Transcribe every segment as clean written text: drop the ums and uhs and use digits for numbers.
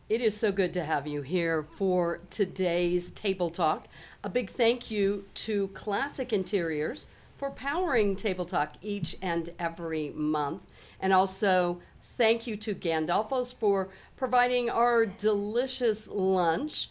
It is so good to have you here for today's Table Talk. A big thank you to Classic Interiors for powering Table Talk each and every month. And also, thank you to Gandolfo's for providing our delicious lunch.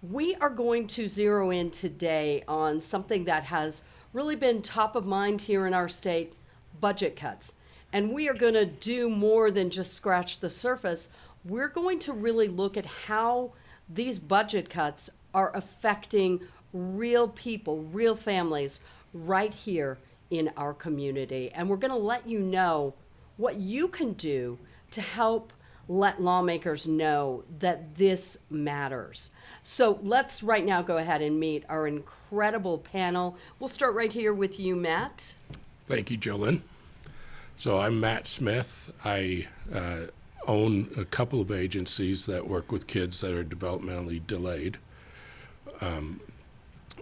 We are going to zero in today on something that has really been top of mind here in our state, budget cuts. And we are going to do more than just scratch the surface. We're going to really look at how these budget cuts are affecting real people, real families right here in our community. And we're going to let you know what you can do to help let lawmakers know that this matters. So let's right now go ahead and meet our incredible panel. We'll start right here with you, Matt. Thank you, Jolyn. So I'm Matt Smith. I own a couple of agencies that work with kids that are developmentally delayed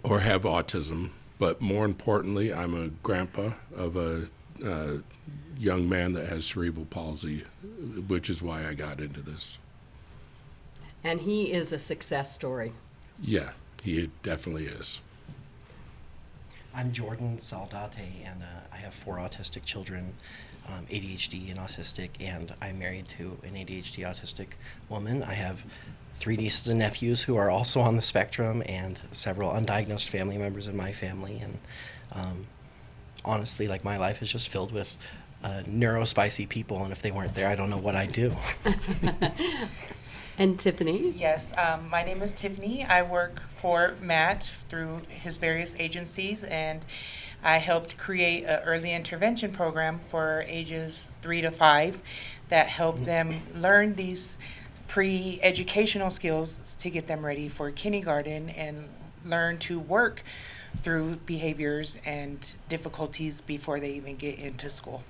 or have autism. But more importantly, I'm a grandpa of a young man that has cerebral palsy, which is why I got into this. And he is a success story. Yeah, he definitely is. I'm Jordan Saldate, and I have 4 autistic children, ADHD and autistic, and I'm married to an ADHD autistic woman. I have 3 nieces and nephews who are also on the spectrum, and several undiagnosed family members in my family. And honestly, like, my life is just filled with neurospicy people, and if they weren't there, I don't know what I'd do. And Tiffany? Yes, my name is Tiffany. I work for Matt through his various agencies, and I helped create an early intervention program for ages 3 to 5 that help them learn these pre-educational skills to get them ready for kindergarten and learn to work through behaviors and difficulties before they even get into school.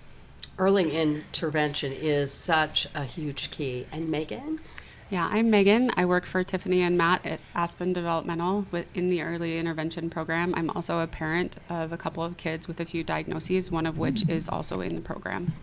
Early intervention is such a huge key. And Megan? Yeah, I'm Megan. I work for Tiffany and Matt at Aspen Developmental in the early intervention program. I'm also a parent of a couple of kids with a few diagnoses, one of which is also in the program.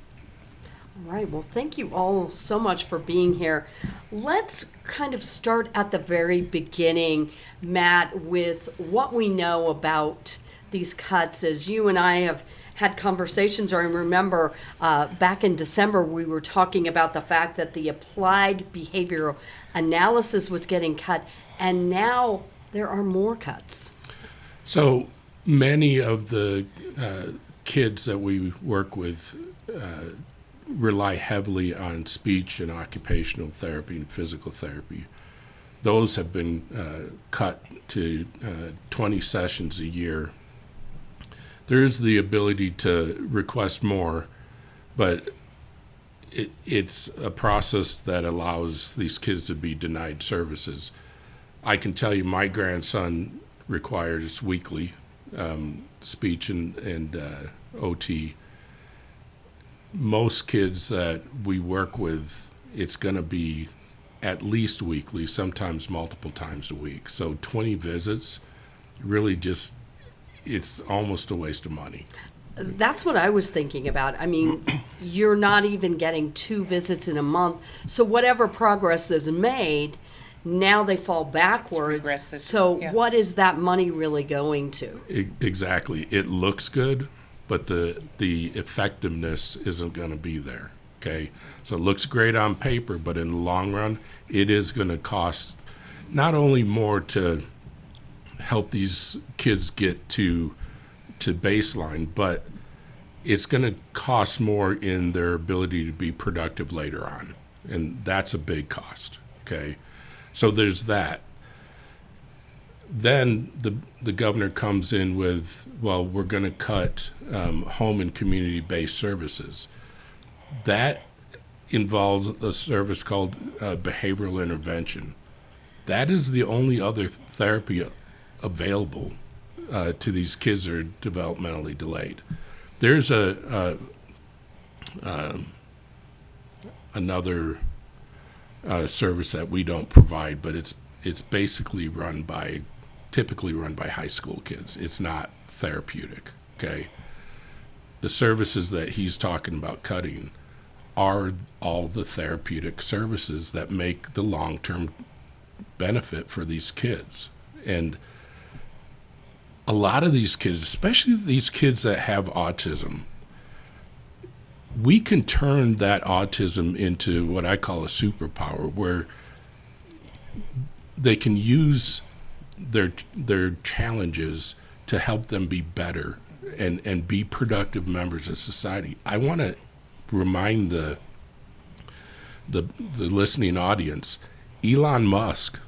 All right, well, thank you all so much for being here. Let's kind of start at the very beginning, Matt, with what we know about these cuts. As you and I have had conversations, or I remember back in December, we were talking about the fact that the applied behavioral analysis was getting cut, and now there are more cuts. So many of the kids that we work with rely heavily on speech and occupational therapy and physical therapy. Those have been cut to 20 sessions a year. There is the ability to request more, but it's a process that allows these kids to be denied services. I can tell you my grandson requires weekly speech and OT. Most kids that we work with, it's going to be at least weekly, sometimes multiple times a week. So 20 visits really just, it's almost a waste of money. That's what I was thinking about. I mean, you're not even getting 2 visits in a month. So whatever progress is made, now they fall backwards. regressive, So yeah. what is that money really going to? Exactly. It looks good, but the effectiveness isn't going to be there. Okay, so it looks great on paper, but in the long run, it is going to cost not only more to help these kids get to baseline, but it's going to cost more in their ability to be productive later on, and that's a big cost. Okay, so there's that. Then the governor comes in with, well, we're going to cut home and community-based services. That involves a service called behavioral intervention. That is the only other therapy available to these kids that are developmentally delayed. There's another service that we don't provide, but it's basically typically run by high school kids. It's not therapeutic. Okay, the services that he's talking about cutting are all the therapeutic services that make the long-term benefit for these kids. And a lot of these kids, especially these kids that have autism, we can turn that autism into what I call a superpower, where they can use their challenges to help them be better and be productive members of society. I want to remind the listening audience, Elon Musk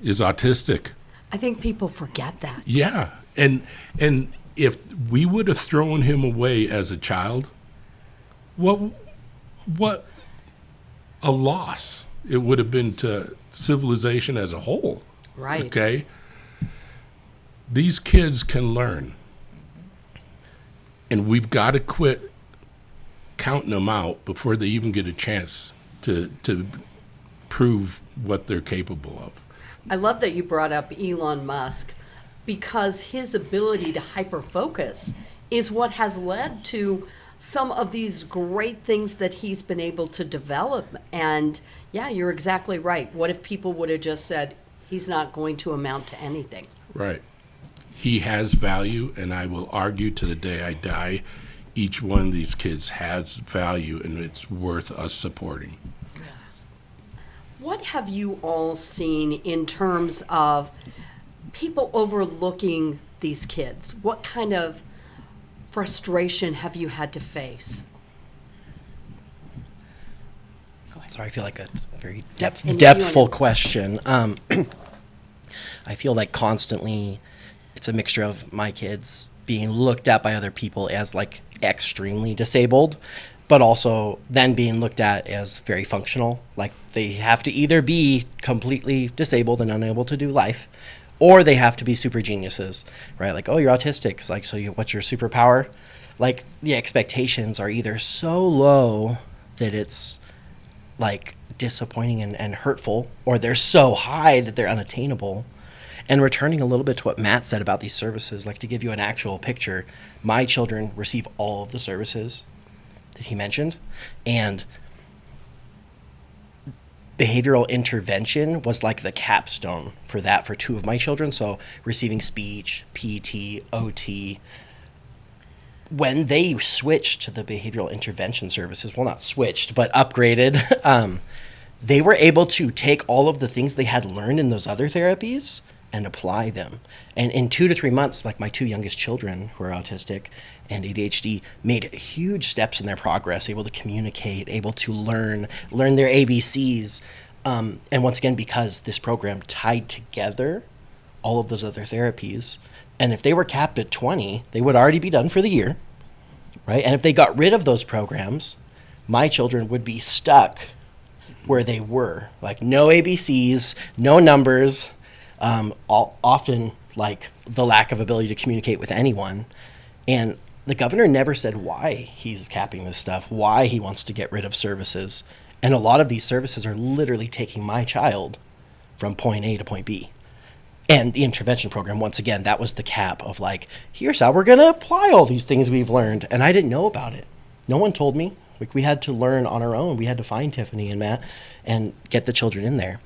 is autistic. I think people forget that. Yeah, and if we would have thrown him away as a child, what a loss it would have been to civilization as a whole. Right. Okay? These kids can learn. And we've got to quit counting them out before they even get a chance to prove what they're capable of. I love that you brought up Elon Musk, because his ability to hyper-focus is what has led to some of these great things that he's been able to develop. And yeah, you're exactly right. What if people would have just said, he's not going to amount to anything? Right. He has value, and I will argue to the day I die, each one of these kids has value, and it's worth us supporting. Yes. What have you all seen in terms of people overlooking these kids? What kind of frustration have you had to face? Sorry, I feel like that's a very Yep, and depthful you- question. I feel like constantly it's a mixture of my kids being looked at by other people as like extremely disabled, but also then being looked at as very functional. Like they have to either be completely disabled and unable to do life, or they have to be super geniuses, right? Like, oh, you're autistic. It's like, so what's your superpower? Like the expectations are either so low that it's like disappointing and hurtful, or they're so high that they're unattainable. And returning a little bit to what Matt said about these services, like to give you an actual picture, my children receive all of the services that he mentioned, and behavioral intervention was like the capstone for that for two of my children. So receiving speech, PT, OT. When they switched to the behavioral intervention services, well, not switched, but upgraded, they were able to take all of the things they had learned in those other therapies and apply them. And in 2 to 3 months, like my two youngest children who are autistic and ADHD made huge steps in their progress, able to communicate, able to learn their ABCs. And once again, because this program tied together all of those other therapies. And if they were capped at 20, they would already be done for the year, right? And if they got rid of those programs, my children would be stuck where they were, like no ABCs, no numbers, often like the lack of ability to communicate with anyone. And the governor never said why he's capping this stuff, why he wants to get rid of services. And a lot of these services are literally taking my child from point A to point B. And the intervention program, once again, that was the cap of like, here's how we're going to apply all these things we've learned. And I didn't know about it. No one told me. Like, we had to learn on our own. We had to find Tiffany and Matt and get the children in there.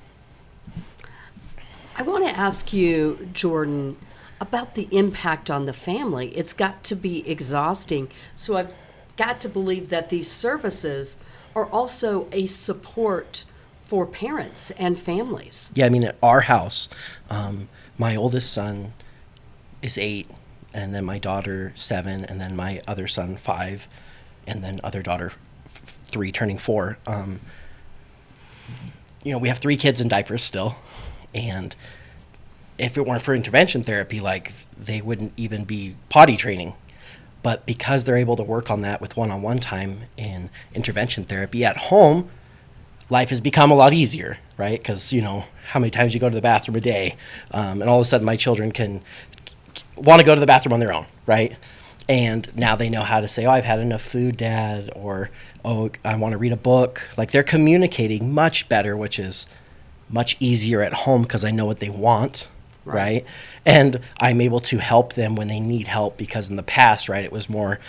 I want to ask you, Jordan, about the impact on the family. It's got to be exhausting. So I've got to believe that these services are also a support for parents and families. Yeah, I mean, at our house, my oldest son is 8, and then my daughter 7, and then my other son 5, and then other daughter 3 turning 4. We have 3 kids in diapers still, and if it weren't for intervention therapy, like, they wouldn't even be potty training. But because they're able to work on that with one-on-one time in intervention therapy at home, life has become a lot easier, right? Because, how many times you go to the bathroom a day, and all of a sudden my children can want to go to the bathroom on their own, right? And now they know how to say, oh, I've had enough food, Dad, or, oh, I want to read a book. Like, they're communicating much better, which is much easier at home because I know what they want, right? And I'm able to help them when they need help, because in the past, right, it was more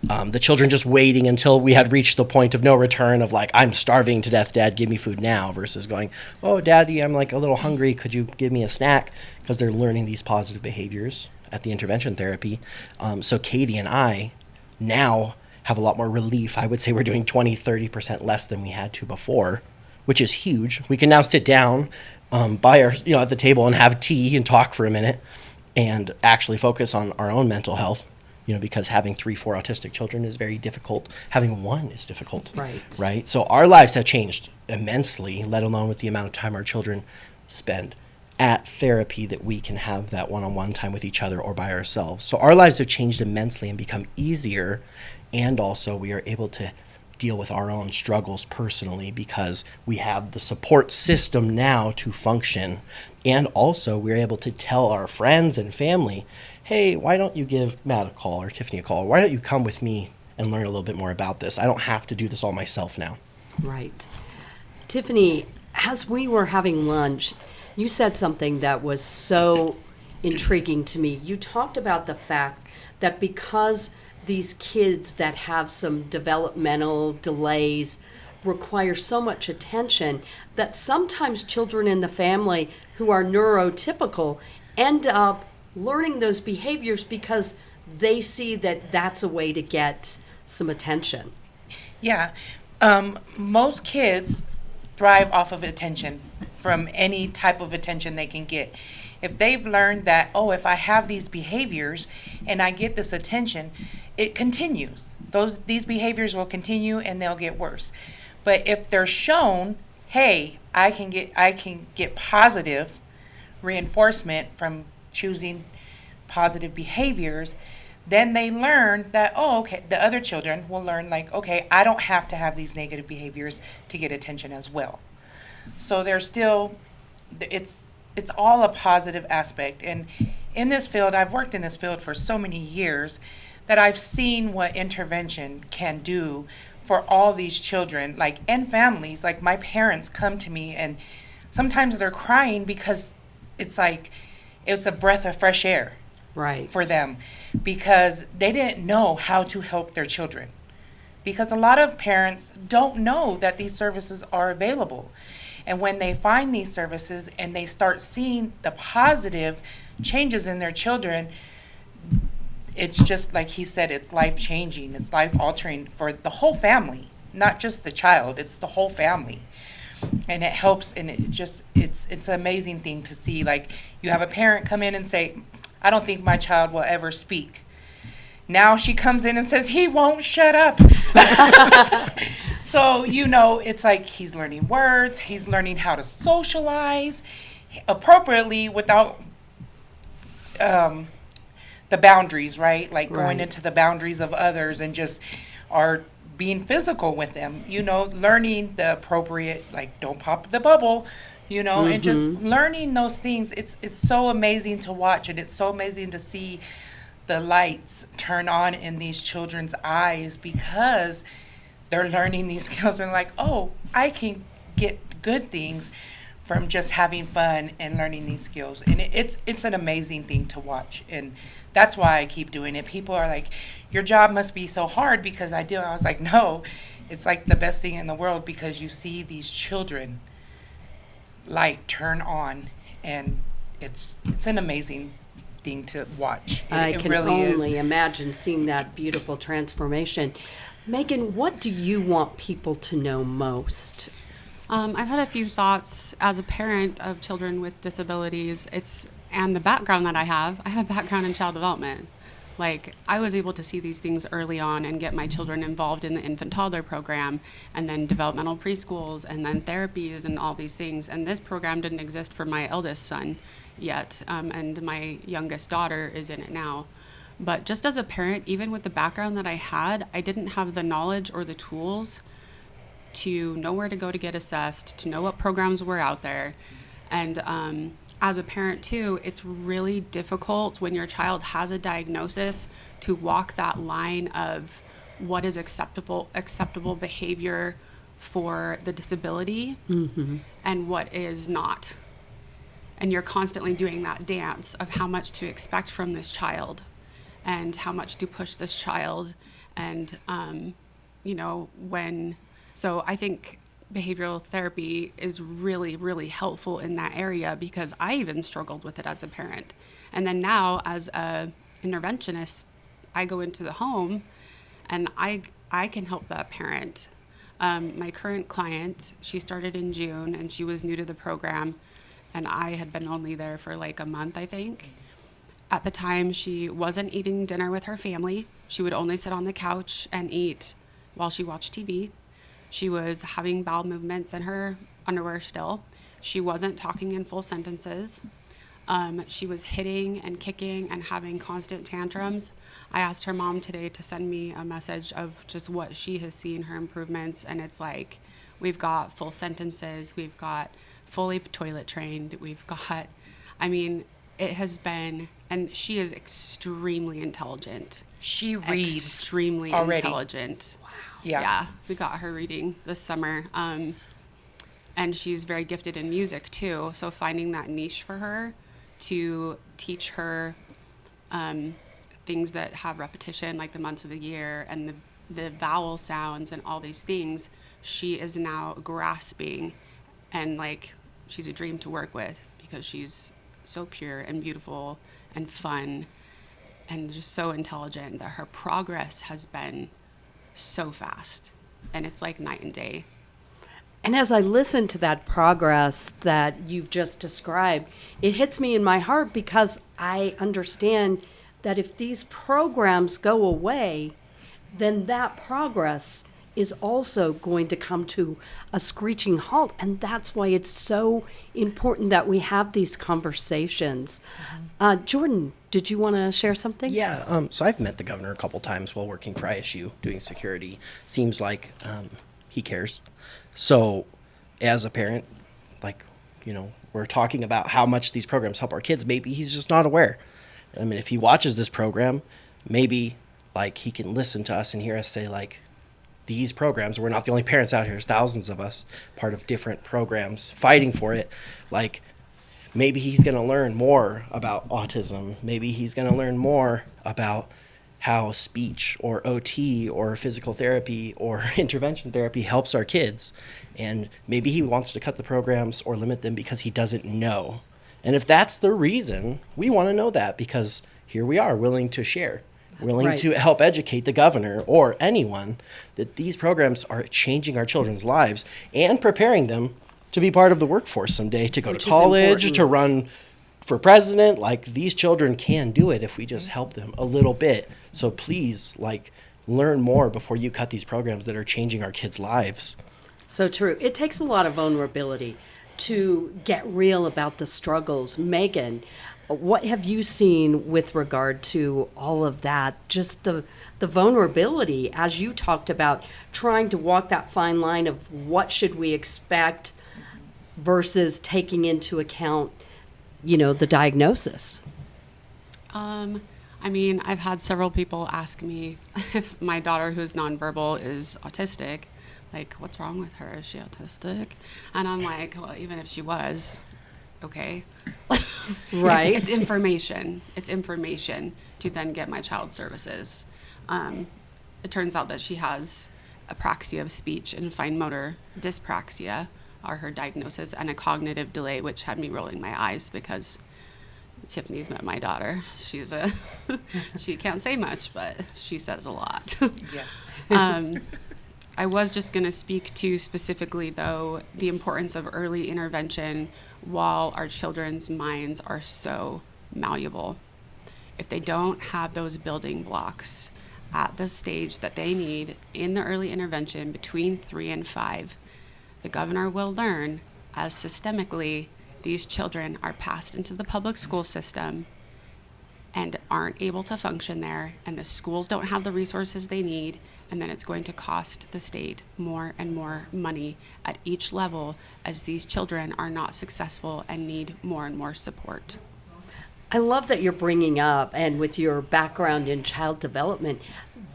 The children just waiting until we had reached the point of no return of like, I'm starving to death, Dad, give me food now, versus going, oh, Daddy, I'm like a little hungry. Could you give me a snack? Because they're learning these positive behaviors at the intervention therapy. So Katie and I now have a lot more relief. I would say we're doing 20-30% less than we had to before, which is huge. We can now sit down by our, at the table and have tea and talk for a minute and actually focus on our own mental health. Because having 3-4 autistic children is very difficult. Having one is difficult. Right. So our lives have changed immensely, let alone with the amount of time our children spend at therapy that we can have that one-on-one time with each other or by ourselves. So our lives have changed immensely and become easier. And also we are able to deal with our own struggles personally because we have the support system now to function. And also we're able to tell our friends and family, hey, why don't you give Matt a call or Tiffany a call? Why don't you come with me and learn a little bit more about this? I don't have to do this all myself now. Right. Tiffany, as we were having lunch, you said something that was so intriguing to me. You talked about the fact that because these kids that have some developmental delays require so much attention, that sometimes children in the family who are neurotypical end up learning those behaviors because they see that that's a way to get some attention. Yeah. Most kids thrive off of attention, from any type of attention they can get. If they've learned that, if I have these behaviors and I get this attention, it continues. These behaviors will continue and they'll get worse. But if they're shown, hey, I can get positive reinforcement from choosing positive behaviors, then they learn that, the other children will learn like, I don't have to have these negative behaviors to get attention as well. So there's still, it's all a positive aspect. And in this field, I've worked in this field for so many years that I've seen what intervention can do for all these children, and families. Like, my parents come to me and sometimes they're crying because it's like, it's a breath of fresh air. Right. For them, because they didn't know how to help their children. Because a lot of parents don't know that these services are available. And when they find these services and they start seeing the positive changes in their children, it's just like he said, it's life-changing, it's life-altering for the whole family, not just the child, it's the whole family. And it helps, and it's an amazing thing to see. Like, you have a parent come in and say, I don't think my child will ever speak. Now she comes in and says, he won't shut up. So, it's like he's learning words, he's learning how to socialize appropriately without the boundaries, right? Like going into the boundaries of others and just are being physical with them, learning the appropriate, like, don't pop the bubble, and just learning those things. It's so amazing to watch, and it's so amazing to see the lights turn on in these children's eyes because they're learning these skills. They're like, I can get good things from just having fun and learning these skills. And it's an amazing thing to watch. And that's why I keep doing it. People are like, your job must be so hard because I do. I was like, no, it's like the best thing in the world because you see these children light turn on, and it's an amazing thing to watch. I It can really only is. imagine seeing that beautiful transformation. Megan, what do you want people to know most? I've had a few thoughts as a parent of children with disabilities. And the background that I have a background in child development. Like, I was able to see these things early on and get my children involved in the infant toddler program, and then developmental preschools, and then therapies and all these things. And this program didn't exist for my eldest son yet, and my youngest daughter is in it now. But just as a parent, even with the background that I had, I didn't have the knowledge or the tools to know where to go to get assessed, to know what programs were out there. And as a parent too, it's really difficult when your child has a diagnosis to walk that line of what is acceptable behavior for the disability and what is not. And you're constantly doing that dance of how much to expect from this child and how much to push this child. And, so I think behavioral therapy is really, really helpful in that area, because I even struggled with it as a parent. And then now as a interventionist, I go into the home and I can help that parent. My current client, she started in June and she was new to the program, and I had been only there for like a month, I think. At the time, she wasn't eating dinner with her family. She would only sit on the couch and eat while she watched TV. She was having bowel movements in her underwear still. She wasn't talking in full sentences. She was hitting and kicking and having constant tantrums. I asked her mom today to send me a message of just what she has seen, her improvements, and it's like, we've got full sentences, we've got fully toilet trained, it has been, and she is extremely intelligent. She reads extremely already. Intelligent. Wow. Yeah. We got her reading this summer. And she's very gifted in music too. So finding that niche for her to teach her things that have repetition, like the months of the year and the vowel sounds and all these things, she is now grasping, and like, she's a dream to work with because she's so pure and beautiful and fun and just so intelligent that her progress has been so fast, and it's like night and day. And as I listen to that progress that you've just described, it hits me in my heart, because I understand that if these programs go away, then that progress is also going to come to a screeching halt. And that's why it's so important that we have these conversations. Jordan, did you want to share something? Yeah, so I've met the governor a couple times while working for ISU doing security. Seems like he cares. So as a parent, we're talking about how much these programs help our kids. Maybe he's just not aware. I mean, if he watches this program, maybe he can listen to us and hear us say these programs, we're not the only parents out here, there's thousands of us part of different programs fighting for it. Maybe he's going to learn more about autism. Maybe he's going to learn more about how speech or OT or physical therapy or intervention therapy helps our kids. And maybe he wants to cut the programs or limit them because he doesn't know. And if that's the reason, we want to know that, because here we are willing to share, willing Right. to help educate the governor or anyone that these programs are changing our children's lives and preparing them to be part of the workforce someday, to go Which to is college, important. to run for president. These children can do it if we just help them a little bit. So please, learn more before you cut these programs that are changing our kids' lives. So true. It takes a lot of vulnerability to get real about the struggles. Megan, what have you seen with regard to all of that? Just the vulnerability, as you talked about, trying to walk that fine line of what should we expect versus taking into account, the diagnosis. I've had several people ask me if my daughter, who's nonverbal, is autistic. What's wrong with her? Is she autistic? And I'm like, well, even if she was, okay. Right. It's information. It's information to then get my child services. It turns out that she has apraxia of speech and fine motor dyspraxia are her diagnosis, and a cognitive delay, which had me rolling my eyes because Tiffany's met my daughter. She can't say much, but she says a lot. Yes. I was just going to speak to specifically, though, the importance of early intervention while our children's minds are so malleable. If they don't have those building blocks at the stage that they need in the early intervention between 3 and 5, the governor will learn as systemically these children are passed into the public school system and aren't able to function there, and the schools don't have the resources they need, and then it's going to cost the state more and more money at each level as these children are not successful and need more and more support. I love that you're bringing up, and with your background in child development,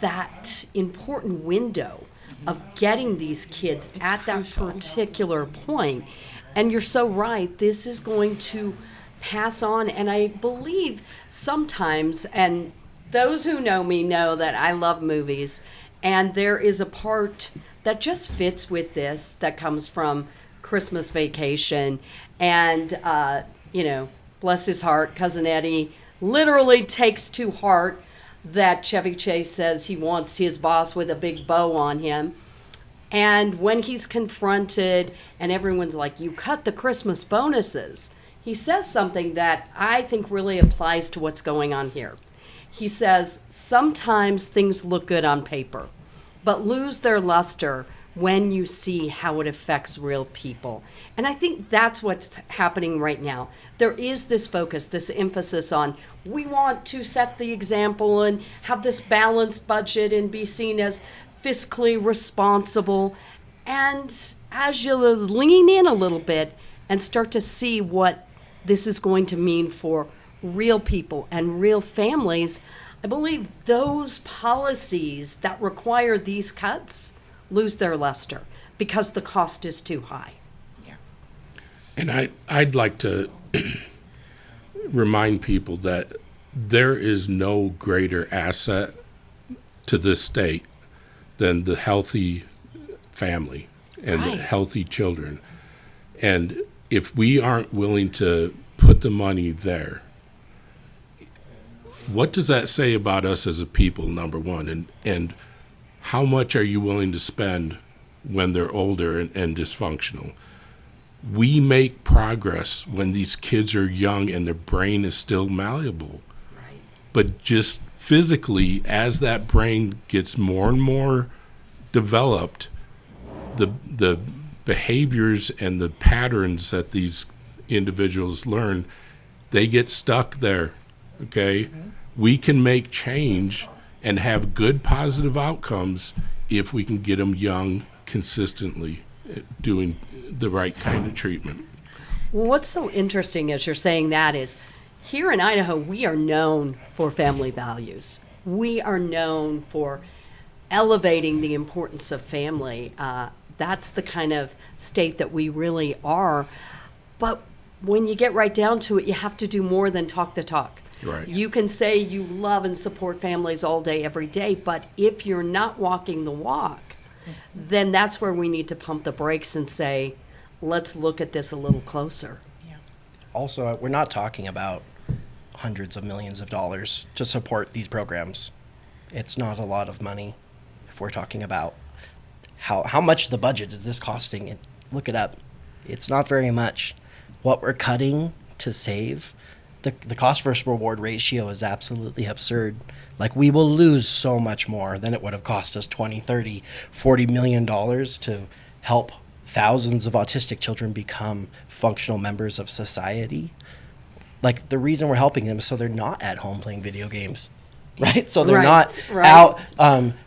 that important window of getting these kids It's at crucial. that particular point. And you're so right, this is going to pass on, and I believe sometimes, and Those who know me know that I love movies, and there is a part that just fits with this that comes from Christmas Vacation. And, bless his heart, Cousin Eddie literally takes to heart that Chevy Chase says he wants his boss with a big bow on him. And when he's confronted and everyone's like, you cut the Christmas bonuses, he says something that I think really applies to what's going on here. He says, sometimes things look good on paper, but lose their luster when you see how it affects real people. And I think that's what's happening right now. There is this focus, this emphasis on, we want to set the example and have this balanced budget and be seen as fiscally responsible. And as you lean in a little bit and start to see what this is going to mean for real people and real families, I believe those policies that require these cuts lose their luster because the cost is too high. Yeah. And I'd like to remind people that there is no greater asset to this state than the healthy family and the healthy children. And if we aren't willing to put the money there, what does that say about us as a people, number one? And how much are you willing to spend when they're older and dysfunctional? We make progress when these kids are young and their brain is still malleable. Right. But just physically, as that brain gets more and more developed, the behaviors and the patterns that these individuals learn, they get stuck there, okay? Mm-hmm. We can make change and have good positive outcomes if we can get them young consistently doing the right kind of treatment. Well, what's so interesting as you're saying that is, here in Idaho, we are known for family values. We are known for elevating the importance of family. That's the kind of state that we really are. But when you get right down to it, you have to do more than talk the talk. Right. You can say you love and support families all day, every day, but if you're not walking the walk, then that's where we need to pump the brakes and say, let's look at this a little closer. Yeah. Also, we're not talking about hundreds of millions of dollars to support these programs. It's not a lot of money if we're talking about how much the budget is this costing. Look it up. It's not very much. What we're cutting to save, the cost versus reward ratio is absolutely absurd. Like, we will lose so much more than it would have cost us 20, 30, 40 million dollars to help thousands of autistic children become functional members of society. Like, the reason we're helping them is so they're not at home playing video games, right? So they're not out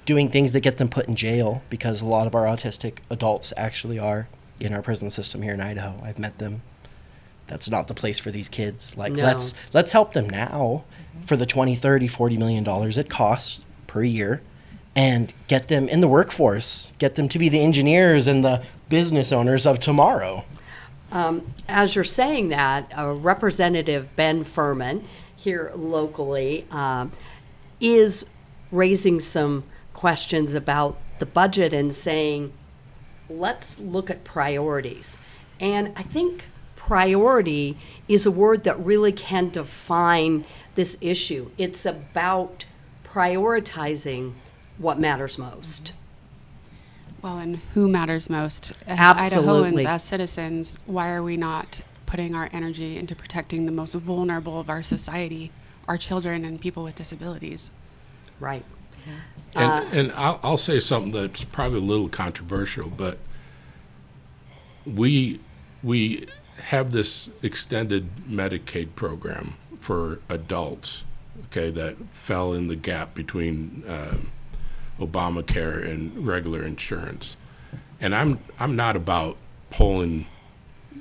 doing things that get them put in jail, because a lot of our autistic adults actually are in our prison system here in Idaho. I've met them. That's not the place for these kids. Like, No. let's help them now for the 20, 30, 40 million dollars it costs per year, and get them in the workforce, get them to be the engineers and the business owners of tomorrow. As you're saying that, Representative Ben Furman here locally is raising some questions about the budget and saying, let's look at priorities. And I think priority is a word that really can define this issue. It's about prioritizing what matters most. Well, and who matters most? As Absolutely. Idahoans, as citizens, why are we not putting our energy into protecting the most vulnerable of our society, our children and people with disabilities? Right. And I'll say something that's probably a little controversial, but we have this extended Medicaid program for adults, okay, that fell in the gap between Obamacare and regular insurance. And I'm not about pulling,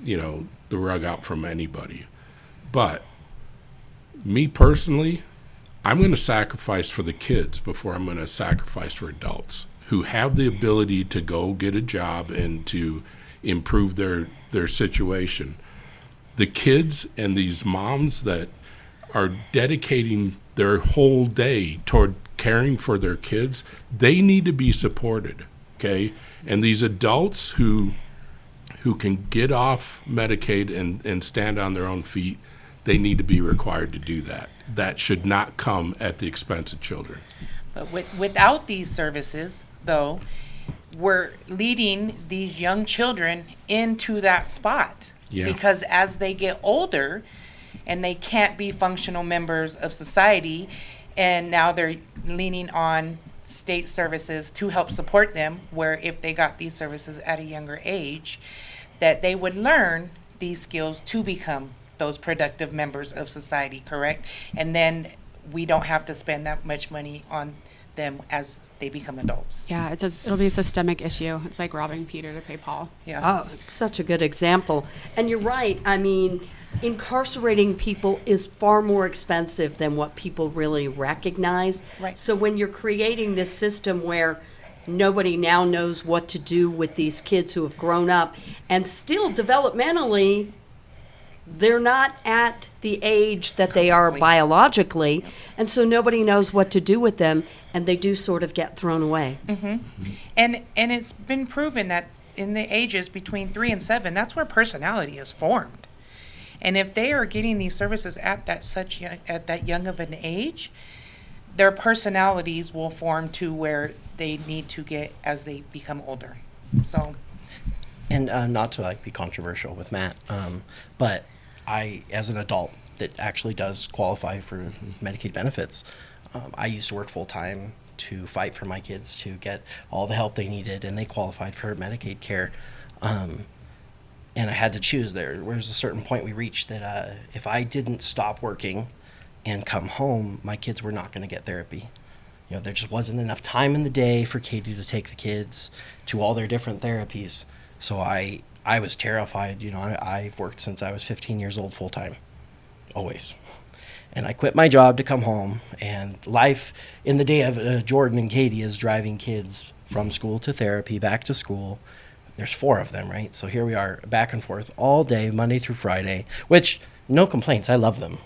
the rug out from anybody. But me personally, I'm going to sacrifice for the kids before I'm going to sacrifice for adults who have the ability to go get a job and to improve their situation. The kids and these moms that are dedicating their whole day toward caring for their kids, they need to be supported, okay? And these adults who can get off Medicaid and stand on their own feet, they need to be required to do that. That should not come at the expense of children. But without these services, though, we're leading these young children into that spot. Yeah. Because as they get older and they can't be functional members of society, and now they're leaning on state services to help support them, where if they got these services at a younger age, that they would learn these skills to become those productive members of society, correct? And then we don't have to spend that much money on them as they become adults. Yeah, it'll be a systemic issue. It's like robbing Peter to pay Paul. Yeah. Oh, it's such a good example. And you're right. I mean, incarcerating people is far more expensive than what people really recognize. Right. So when you're creating this system where nobody now knows what to do with these kids who have grown up and still developmentally, they're not at the age that they are biologically, and so nobody knows what to do with them, and they do sort of get thrown away. And it's been proven that in the ages between 3 and 7, that's where personality is formed. And if they are getting these services at that young of an age, their personalities will form to where they need to get as they become older. So, And not to like be controversial with Matt, but I, as an adult that actually does qualify for Medicaid benefits, I used to work full time to fight for my kids to get all the help they needed, and they qualified for Medicaid care. And I had to choose. There was a certain point we reached that if I didn't stop working and come home, my kids were not going to get therapy. You know, there just wasn't enough time in the day for Katie to take the kids to all their different therapies. So I was terrified. You know, I've worked since I was 15 years old full time, always. And I quit my job to come home, and life in the day of Jordan and Katie is driving kids from school to therapy, back to school. There's 4 of them, right? So here we are, back and forth all day, Monday through Friday, which, no complaints, I love them.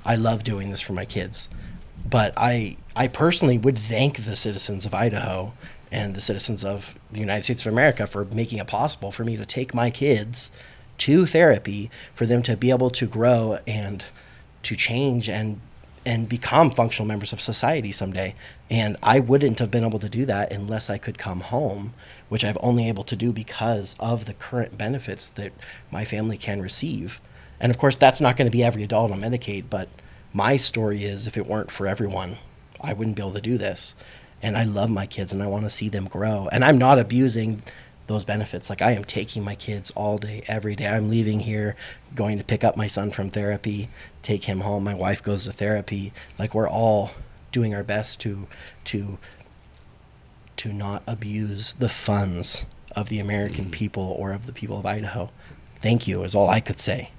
I love doing this for my kids. But I personally would thank the citizens of Idaho and the citizens of the United States of America for making it possible for me to take my kids to therapy, for them to be able to grow and to change and become functional members of society someday. And I wouldn't have been able to do that unless I could come home, which I've only able to do because of the current benefits that my family can receive. And of course, that's not going to be every adult on Medicaid, but my story is if it weren't for everyone, I wouldn't be able to do this. And I love my kids and I want to see them grow. And I'm not abusing those benefits. Like, I am taking my kids all day, every day. I'm leaving here, going to pick up my son from therapy, take him home. My wife goes to therapy. Like, we're all doing our best to not abuse the funds of the American people or of the people of Idaho. Thank you is all I could say.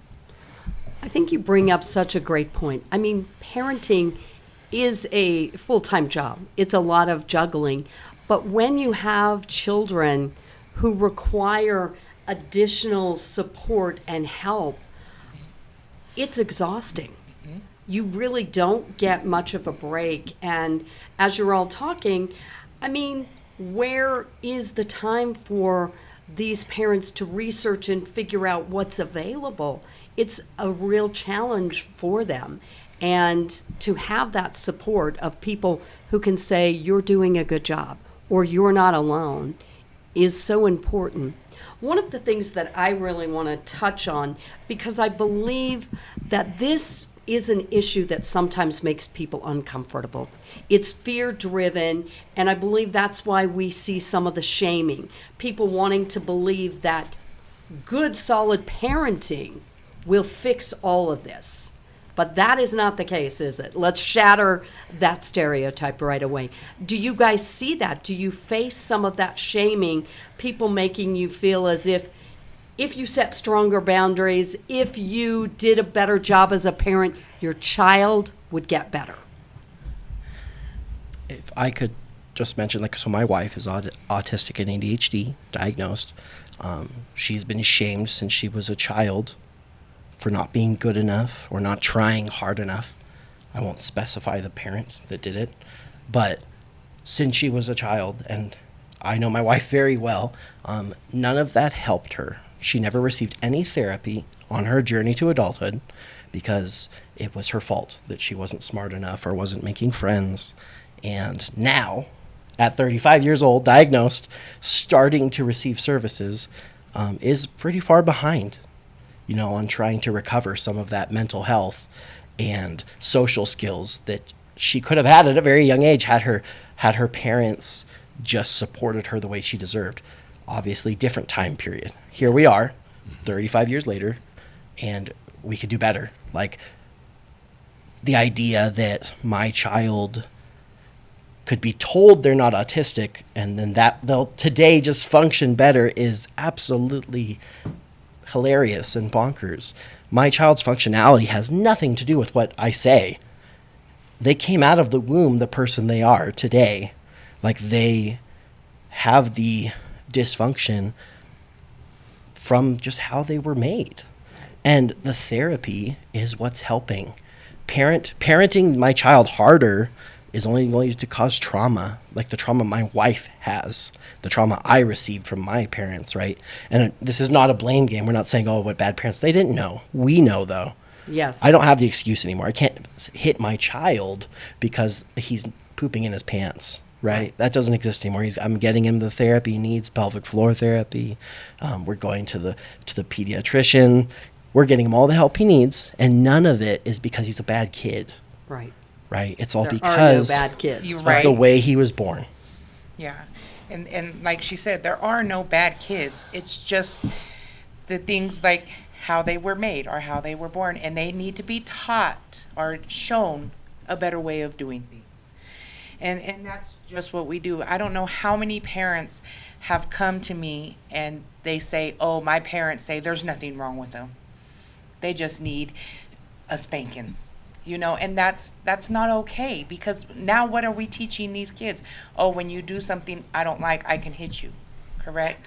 I think you bring up such a great point. I mean, parenting is a full-time job. It's a lot of juggling. But when you have children who require additional support and help, it's exhausting. You really don't get much of a break. And as you're all talking, I mean, where is the time for these parents to research and figure out what's available? It's a real challenge for them. And to have that support of people who can say, you're doing a good job, or you're not alone, is so important. One of the things that I really want to touch on, because I believe that this is an issue that sometimes makes people uncomfortable. It's fear-driven, and I believe that's why we see some of the shaming. People wanting to believe that good, solid parenting will fix all of this. But that is not the case, is it? Let's shatter that stereotype right away. Do you guys see that? Do you face some of that shaming, people making you feel as if you set stronger boundaries, if you did a better job as a parent, your child would get better? If I could just mention, like, so my wife is autistic and ADHD diagnosed. She's been shamed since she was a child for not being good enough or not trying hard enough. I won't specify the parent that did it, but since she was a child, and I know my wife very well, none of that helped her. She never received any therapy on her journey to adulthood because it was her fault that she wasn't smart enough or wasn't making friends. And now, at 35 years old, diagnosed, starting to receive services, is pretty far behind, on trying to recover some of that mental health and social skills that she could have had at a very young age had her parents just supported her the way she deserved. Obviously, different time period. Here we are, 35 years later, and we could do better. Like, the idea that my child could be told they're not autistic and then that they'll today just function better is absolutely hilarious and bonkers. My child's functionality has nothing to do with what I say. They came out of the womb the person they are today. Like, they have the dysfunction from just how they were made. And the therapy is what's helping. Parenting my child harder is only going to cause trauma, like the trauma my wife has, the trauma I received from my parents, right? And this is not a blame game. We're not saying, oh, what bad parents. They didn't know. We know, though. Yes. I don't have the excuse anymore. I can't hit my child because he's pooping in his pants, right? That doesn't exist anymore. I'm getting him the therapy he needs, pelvic floor therapy. We're going to the pediatrician. We're getting him all the help he needs, and none of it is because he's a bad kid. Right. Right? It's all There because are no bad kids. You're of right. the way he was born. Yeah. And like she said, there are no bad kids. It's just the things like how they were made or how they were born, and they need to be taught or shown a better way of doing things. And that's just what we do. I don't know how many parents have come to me and they say, oh, my parents say there's nothing wrong with them. They just need a spanking. And that's not okay, because now what are we teaching these kids? Oh, when you do something I don't like, I can hit you, correct?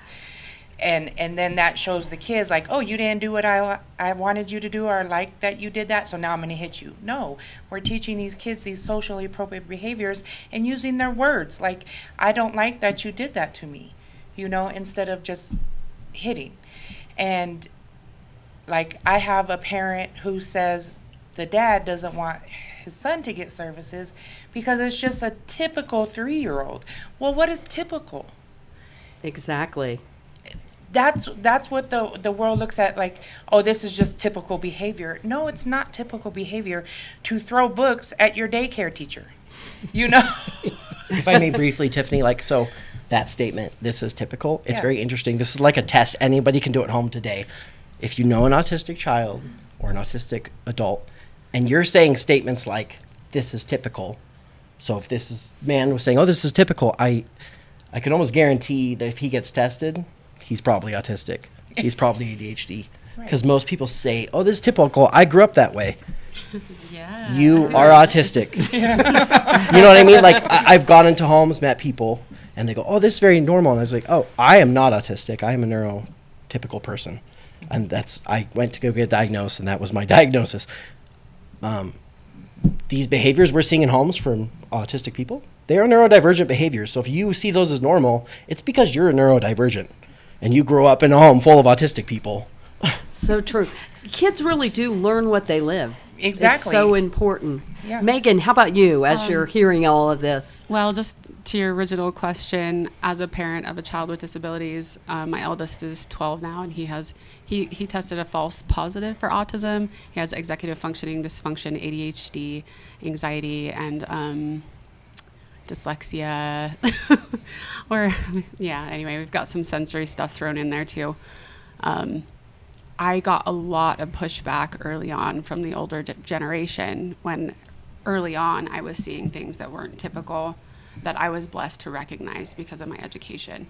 And then that shows the kids like, oh, you didn't do what I wanted you to do or like that you did that, so now I'm going to hit you. No, we're teaching these kids these socially appropriate behaviors and using their words like, I don't like that you did that to me, instead of just hitting. And like, I have a parent who says the dad doesn't want his son to get services because it's just a typical 3-year-old. Well, what is typical? Exactly. That's what the world looks at like, oh, this is just typical behavior. No, it's not typical behavior to throw books at your daycare teacher. If I may briefly, Tiffany, so that statement, this is typical, it's very interesting. This is like a test. Anybody can do at home today. If you know an autistic child or an autistic adult, and you're saying statements like, this is typical. So if man was saying, oh, this is typical, I can almost guarantee that if he gets tested, he's probably autistic. He's probably ADHD. Because most people say, oh, this is typical. I grew up that way. Yeah. You are autistic. You know what I mean? Like, I've gone into homes, met people, and they go, oh, this is very normal. And I was like, oh, I am not autistic. I am a neurotypical person. And I went to go get diagnosed, and that was my diagnosis. These behaviors we're seeing in homes from autistic people, they are neurodivergent behaviors. So if you see those as normal, it's because you're a neurodivergent, and you grow up in a home full of autistic people. So true. Kids really do learn what they live. Exactly. It's so important. Yeah. Megan, how about you as you're hearing all of this? Well, just to your original question, as a parent of a child with disabilities, my eldest is 12 now, and he tested a false positive for autism. He has executive functioning dysfunction, ADHD, anxiety, and dyslexia. Anyway, we've got some sensory stuff thrown in there too. I got a lot of pushback early on from the older generation when early on I was seeing things that weren't typical that I was blessed to recognize because of my education.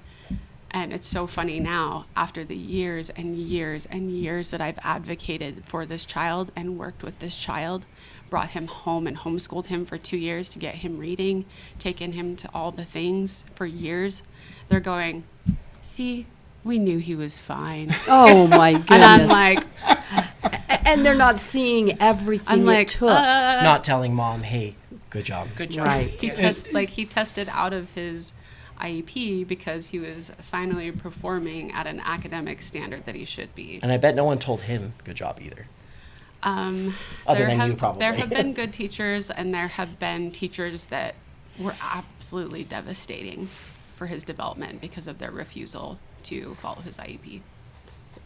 And it's so funny now, after the years and years and years that I've advocated for this child and worked with this child, brought him home and homeschooled him for 2 years to get him reading, taken him to all the things for years, they're going, see, we knew he was fine. Oh my goodness. And I'm like, And they're not seeing everything I'm it like, took. Not telling mom, hey, good job. Good job. Right. He tested out of his IEP because he was finally performing at an academic standard that he should be. And I bet no one told him good job either. Other There than have, you, probably. There have been good teachers, and there have been teachers that were absolutely devastating for his development because of their refusal to follow his IEP.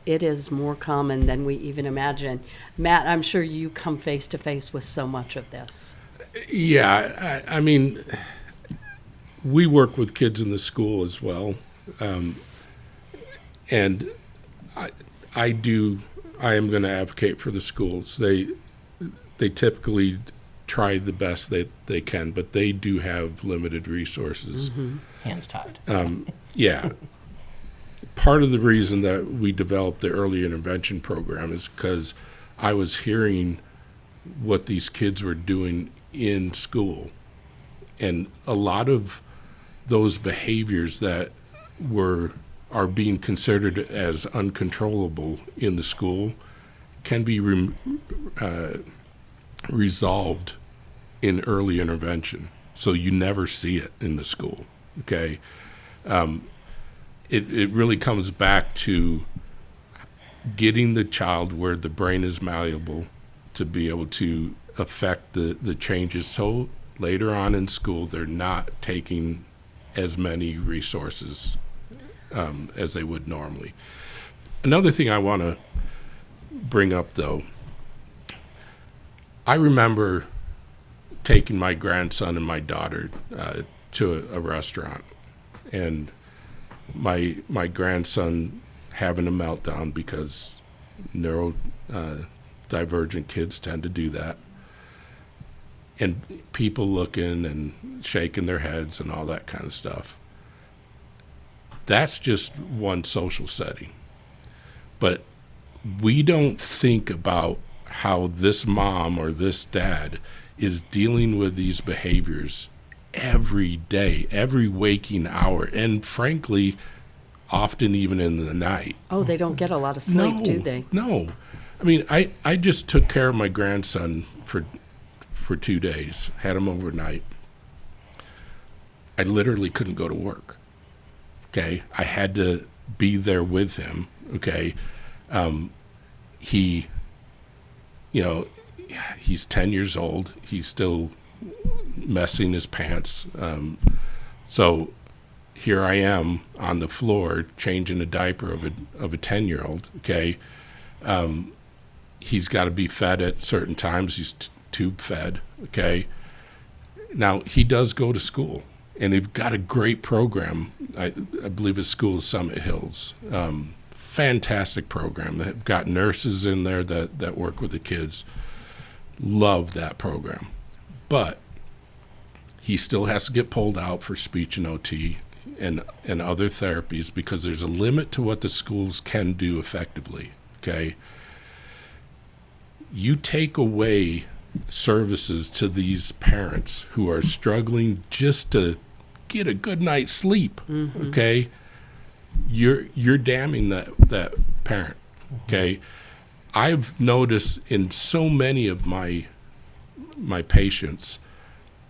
It is more common than we even imagine. Matt, I'm sure you come face to face with so much of this. Yeah, I mean, we work with kids in the school as well, and I am going to advocate for the schools. They typically try the best they can, but they do have limited resources. Hands tied. Yeah. Part of the reason that we developed the early intervention program is because I was hearing what these kids were doing in school. And a lot of those behaviors that are being considered as uncontrollable in the school can be resolved in early intervention. So you never see it in the school, okay? It really comes back to getting the child where the brain is malleable to be able to affect the changes, so later on in school they're not taking as many resources as they would normally. Another thing I want to bring up, though, I remember taking my grandson and my daughter to a restaurant, and my grandson having a meltdown because neurodivergent kids tend to do that, and people looking and shaking their heads and all that kind of stuff. That's just one social setting. But we don't think about how this mom or this dad is dealing with these behaviors every day, every waking hour, and frankly, often even in the night. Oh, they don't get a lot of sleep, do they? No. I mean, I just took care of my grandson for 2 days, had him overnight. I literally couldn't go to work, okay? I had to be there with him, okay? He's 10 years old. He's still messing his pants. So here I am on the floor changing a diaper of a 10-year-old, okay? He's got to be fed at certain times. He's tube fed, okay? Now, he does go to school, and they've got a great program. I believe his school is Summit Hills. Fantastic program. They've got nurses in there that work with the kids. Love that program. But he still has to get pulled out for speech and OT and other therapies because there's a limit to what the schools can do effectively, okay? You take away services to these parents who are struggling just to get a good night's sleep, okay? You're damning that parent, okay? I've noticed in so many of my patients,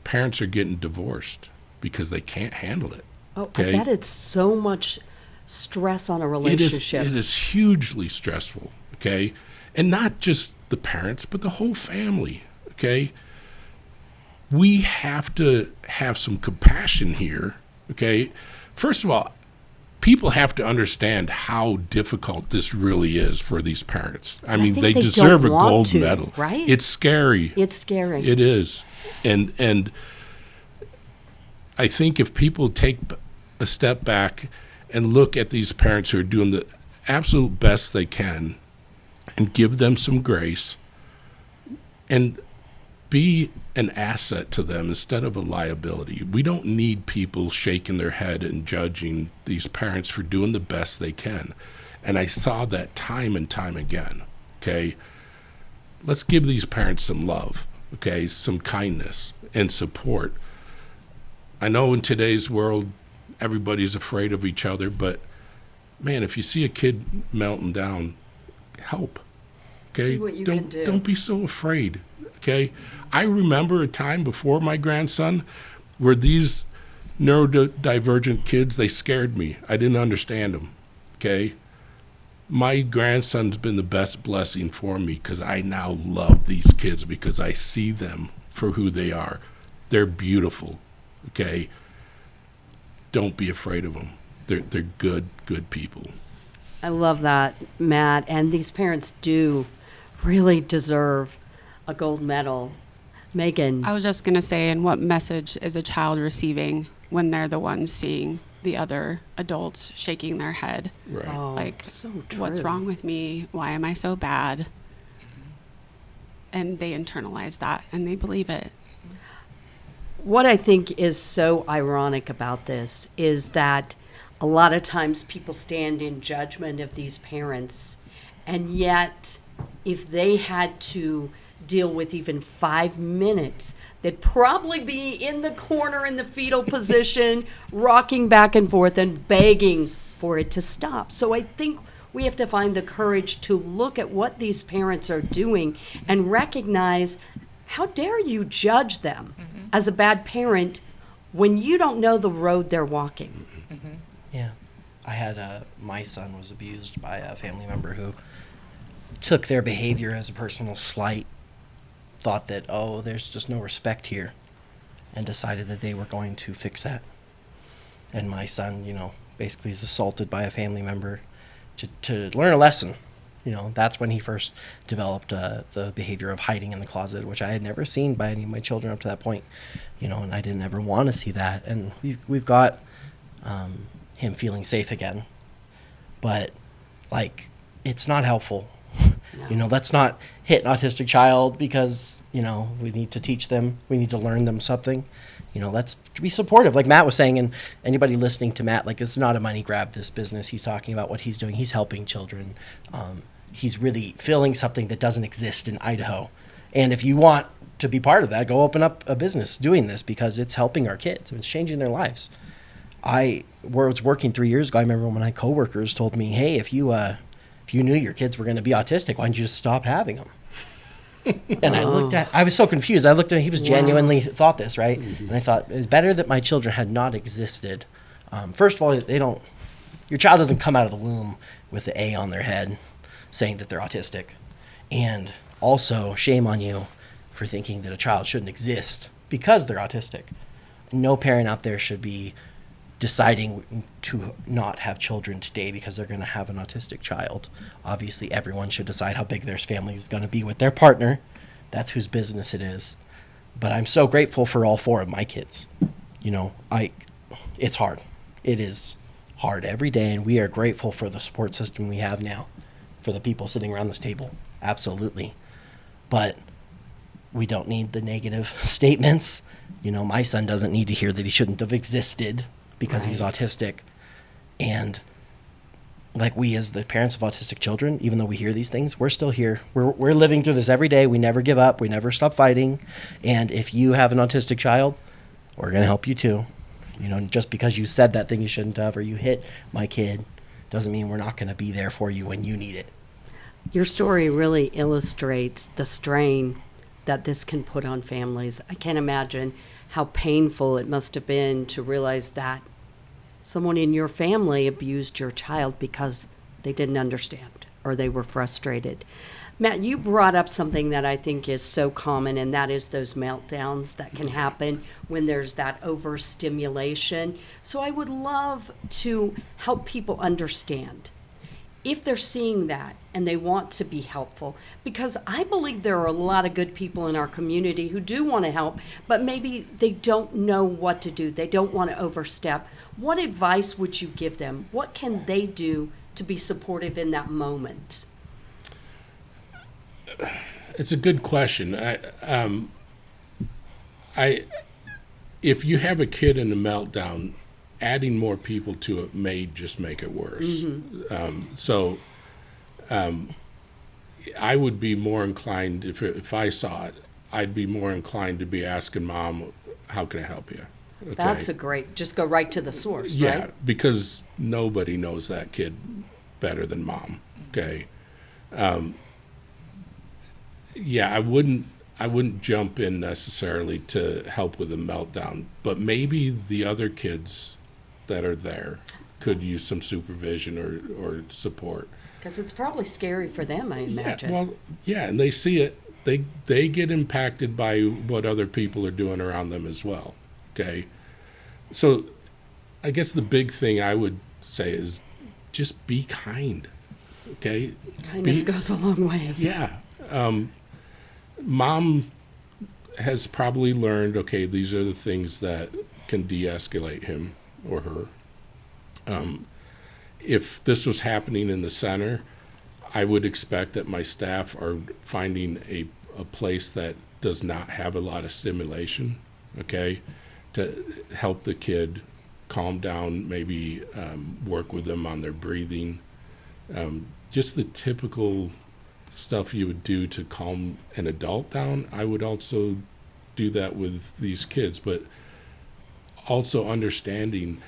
parents are getting divorced because they can't handle it. Oh, Okay. I bet it's so much stress on a relationship. It is hugely stressful, okay? And not just the parents, but the whole family, okay? We have to have some compassion here, okay? First of all, people have to understand how difficult this really is for these parents. I mean, think they they deserve a don't want gold to, medal. right? It's scary. It's scary. It is. And I think if people take a step back and look at these parents who are doing the absolute best they can and give them some grace and be an asset to them instead of a liability. We don't need people shaking their head and judging these parents for doing the best they can. And I saw that time and time again, okay? Let's give these parents some love, okay, some kindness and support. I know in today's world, everybody's afraid of each other, but man, if you see a kid melting down, help. Okay, See what you can do. Don't be so afraid. Okay, I remember a time before my grandson where these neurodivergent kids, they scared me. I didn't understand them. Okay, my grandson's been the best blessing for me because I now love these kids because I see them for who they are. They're beautiful. Okay, don't be afraid of them. They're good people. I love that, Matt. And these parents do really deserve a gold medal. Megan. I was just going to say, and what message is a child receiving when they're the ones seeing the other adults shaking their head? Right. Oh, Like, so what's true. wrong with me? Why am I so bad? And they internalize that and they believe it. What I think is so ironic about this is that a lot of times people stand in judgment of these parents, and yet if they had to deal with even 5 minutes, they'd probably be in the corner in the fetal position, rocking back and forth and begging for it to stop. So I think we have to find the courage to look at what these parents are doing and recognize, how dare you judge them as a bad parent when you don't know the road they're walking? Yeah. I had my son was abused by a family member who took their behavior as a personal slight, thought that, oh, there's just no respect here, and decided that they were going to fix that. And my son, basically is assaulted by a family member to learn a lesson. That's when he first developed the behavior of hiding in the closet, which I had never seen by any of my children up to that point. And I didn't ever want to see that. And we've got him feeling safe again. But, it's not helpful. No. Let's not hit an autistic child because, we need to teach them. We need to learn them something. Let's be supportive. Like Matt was saying, and anybody listening to Matt, it's not a money grab, this business. He's talking about what he's doing. He's helping children. He's really filling something that doesn't exist in Idaho. And if you want to be part of that, go open up a business doing this because it's helping our kids. It's changing their lives. I was working 3 years ago. I remember when my coworkers told me, hey, if you knew your kids were going to be autistic, why don't you just stop having them? And I was so confused. I looked at him, he was genuinely thought this, right? And I thought, it's better that my children had not existed. First of all, your child doesn't come out of the womb with the A on their head saying that they're autistic. And also, shame on you for thinking that a child shouldn't exist because they're autistic. No parent out there should be deciding to not have children today because they're going to have an autistic child. Obviously, everyone should decide how big their family is going to be with their partner. That's whose business it is. But I'm so grateful for all 4 of my kids. It's hard. It is hard every day, and we are grateful for the support system we have now, for the people sitting around this table. Absolutely. But we don't need the negative statements. My son doesn't need to hear that he shouldn't have existed because he's autistic. And we as the parents of autistic children, even though we hear these things, we're still here. We're living through this every day. We never give up. We never stop fighting. And if you have an autistic child, we're going to help you too. Just because you said that thing you shouldn't have or you hit my kid doesn't mean we're not going to be there for you when you need it. Your story really illustrates the strain that this can put on families. I can't imagine how painful it must have been to realize that someone in your family abused your child because they didn't understand or they were frustrated. Matt, you brought up something that I think is so common, and that is those meltdowns that can happen when there's that overstimulation. So I would love to help people understand if they're seeing that and they want to be helpful, because I believe there are a lot of good people in our community who do want to help, but maybe they don't know what to do. They don't want to overstep. What advice would you give them? What can they do to be supportive in that moment? It's a good question. If you have a kid in a meltdown, adding more people to it may just make it worse. I would be more inclined, if I saw it, I'd be more inclined to be asking Mom, how can I help you? Okay. That's a great, just go right to the source, Yeah, right? because nobody knows that kid better than Mom, okay? yeah, I wouldn't jump in necessarily to help with a meltdown, but maybe the other kids that are there could use some supervision or support. Because it's probably scary for them, I imagine. Yeah, well, yeah, and they see it. They get impacted by what other people are doing around them as well. Okay, so I guess the big thing I would say is just be kind. Okay, Kindness be- goes a long ways. yeah. Mom has probably learned, okay, these are the things that can de-escalate him or her. If this was happening in the center, I would expect that my staff are finding a place that does not have a lot of stimulation, okay, to help the kid calm down, maybe work with them on their breathing. Just the typical stuff you would do to calm an adult down, I would also do that with these kids, but also understanding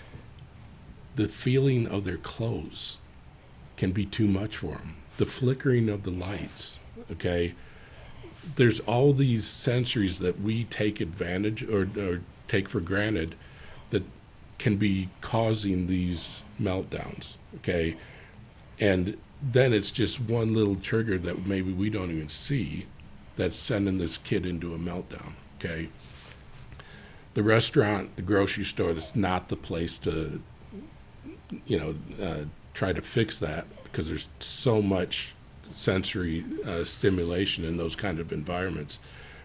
the feeling of their clothes can be too much for them. The flickering of the lights, okay? There's all these sensories that we take advantage or take for granted that can be causing these meltdowns, okay? And then it's just one little trigger that maybe we don't even see that's sending this kid into a meltdown, okay? The restaurant, the grocery store, that's not the place to, try to fix that, because there's so much sensory stimulation in those kind of environments.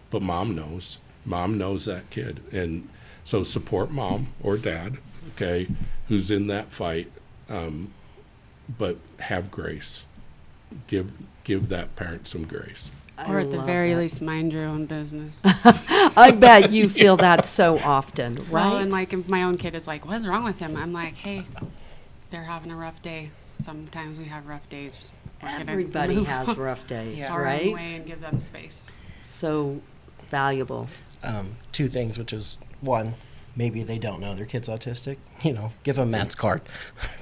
But mom knows that kid. And so support mom or dad, okay, who's in that fight, but have grace. Give that parent some grace. Or at the very that. least, mind your own business. I bet you feel that so often, right? Well, and like if my own kid is like, what's wrong with him? I'm like, hey, they're having a rough day. Sometimes we have rough days. We're gonna Everybody move has rough days, Yeah. our own way right? and give them space. So valuable. Two things, which is one, maybe they don't know their kid's autistic. Give them Matt's card,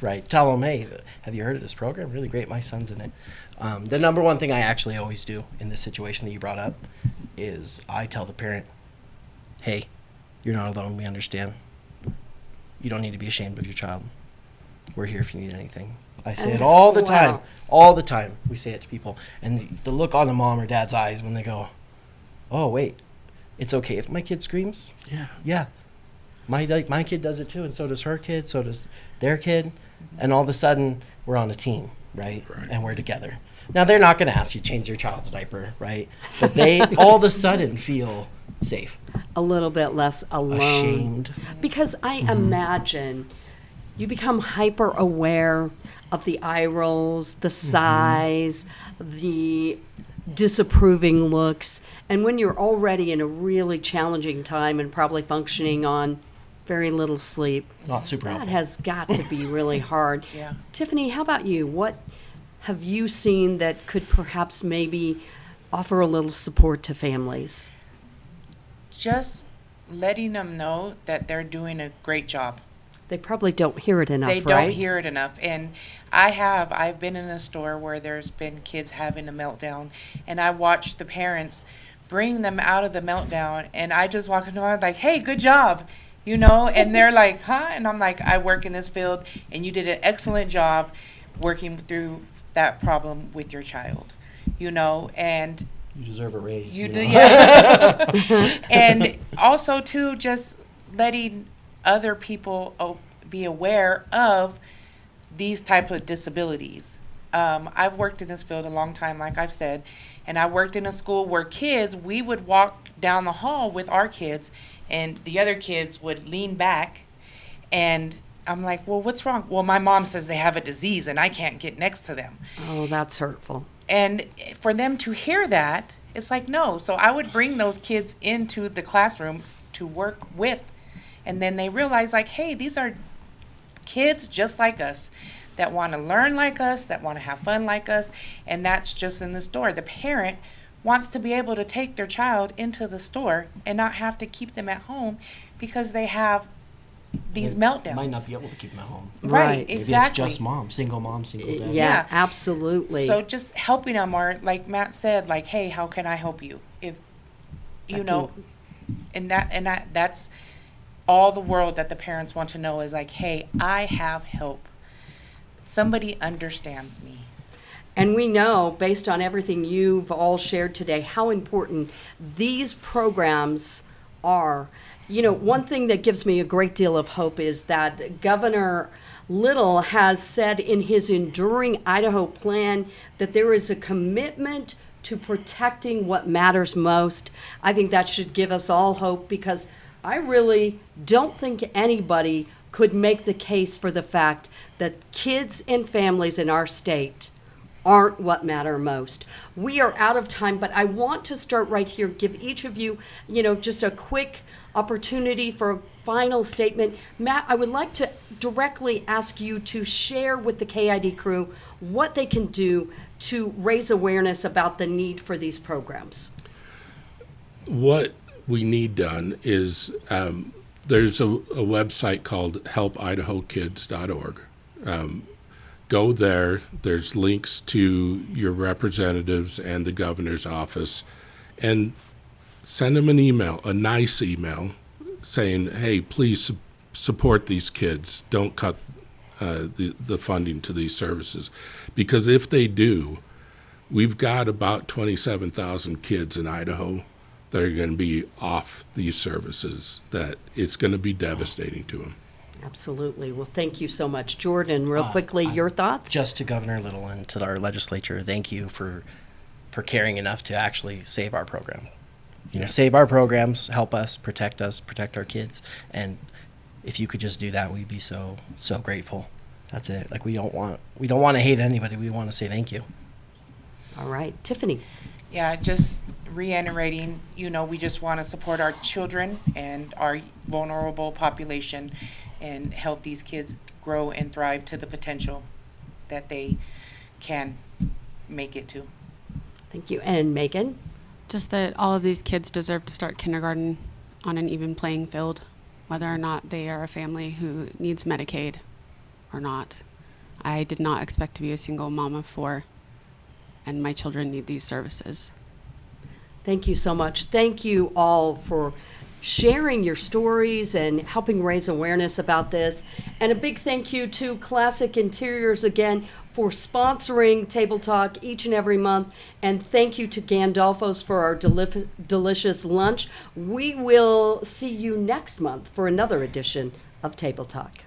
right? Tell them, hey, have you heard of this program? Really great. My son's in it. The number one thing I actually always do in this situation that you brought up is I tell the parent, hey, you're not alone. We understand. You don't need to be ashamed of your child. We're here if you need anything. I say it all the time. Wow. All the time. We say it to people. And the look on the mom or dad's eyes when they go, oh, wait, it's okay if my kid screams? Yeah. Yeah. My kid does it too, and so does her kid, so does their kid. And all of a sudden, we're on a team, right? Right. And we're together. Now, they're not going to ask you to change your child's diaper, right? But they all of a sudden feel safe, A little bit less alone. ashamed. Because I imagine you become hyper aware of the eye rolls, the sighs, the disapproving looks. And when you're already in a really challenging time and probably functioning on very little sleep, Not super that helpful. has got to be really hard. Yeah. Tiffany, how about you? What have you seen that could perhaps maybe offer a little support to families? Just letting them know that they're doing a great job. They probably don't hear it enough, They right? don't hear it enough. And I've been in a store where there's been kids having a meltdown, and I watched the parents bring them out of the meltdown, and I just walk into like, hey, good job, and they're like, huh? And I'm like, I work in this field, and you did an excellent job working through that problem with your child, and You deserve a raise. you know? do, yeah. And also, too, just letting other people be aware of these type of disabilities. I've worked in this field a long time, like I've said, and I worked in a school where we would walk down the hall with our kids, and the other kids would lean back, and I'm like, well, what's wrong? Well, my mom says they have a disease, and I can't get next to them. Oh, that's hurtful. And for them to hear that, it's like, no. So I would bring those kids into the classroom to work with. And then they realize, like, hey, these are kids just like us that want to learn like us, that want to have fun like us. And that's just in the store. The parent wants to be able to take their child into the store and not have to keep them at home because they have these They meltdowns. might not be able to keep them at home. Right. Right, Maybe exactly. it's just mom, single dad. Yeah, Yeah. absolutely. So just helping them, or like Matt said, like, hey, how can I help you? If you That know, and that's all the world that the parents want to know is like, hey, I have help. Somebody understands me. And we know, based on everything you've all shared today, how important these programs are. You know, one thing that gives me a great deal of hope is that Governor Little has said in his Enduring Idaho plan that there is a commitment to protecting what matters most. I think that should give us all hope, because I really don't think anybody could make the case for the fact that kids and families in our state aren't what matter most. We are out of time, but I want to start right here, give each of you, just a quick opportunity for a final statement. Matt, I would like to directly ask you to share with the KID crew what they can do to raise awareness about the need for these programs. What we need done is there's a website called helpidahokids.org. Go there. There's links to your representatives and the governor's office, and send them an email, a nice email, saying, hey, please support these kids. Don't cut the funding to these services. Because if they do, we've got about 27,000 kids in Idaho that are going to be off these services, that it's going to be devastating to them. Absolutely. Well, thank you so much. Jordan, real quickly, your thoughts? Just to Governor Little and to our legislature, thank you for caring enough to actually save our program. Save our programs, help us, protect our kids. And if you could just do that, we'd be so grateful. That's it. Like, we don't want to hate anybody. We want to say thank you. All right. Tiffany. Yeah, just reiterating, we just want to support our children and our vulnerable population and help these kids grow and thrive to the potential that they can make it to. Thank you. And Megan? Just that all of these kids deserve to start kindergarten on an even playing field, whether or not they are a family who needs Medicaid or not. I did not expect to be a single mom of 4, and my children need these services. Thank you so much. Thank you all for sharing your stories and helping raise awareness about this. And a big thank you to Classic Interiors again for sponsoring Table Talk each and every month. And thank you to Gandolfo's for our delicious lunch. We will see you next month for another edition of Table Talk.